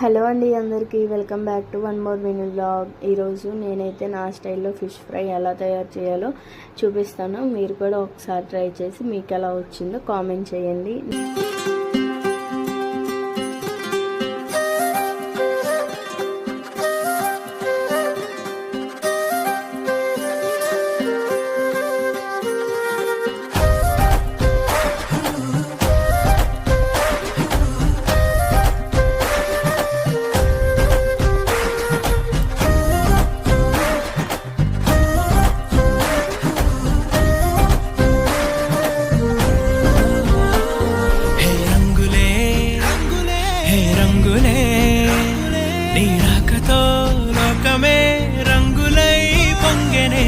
Hello అండి, అందరికీ welcome back to one more mini vlog. ఈరోజు నేనైతే నా స్టైల్లో ఫిష్ ఫ్రై ఎలా తయారు చేయాలో చూపిస్తాను. మీరు కూడా ఒకసారి ట్రై చేసి మీకు ఎలా వచ్చిందో కామెంట్ చేయండి. నీ రాకతో లోకమే రంగులై పొంగెనే.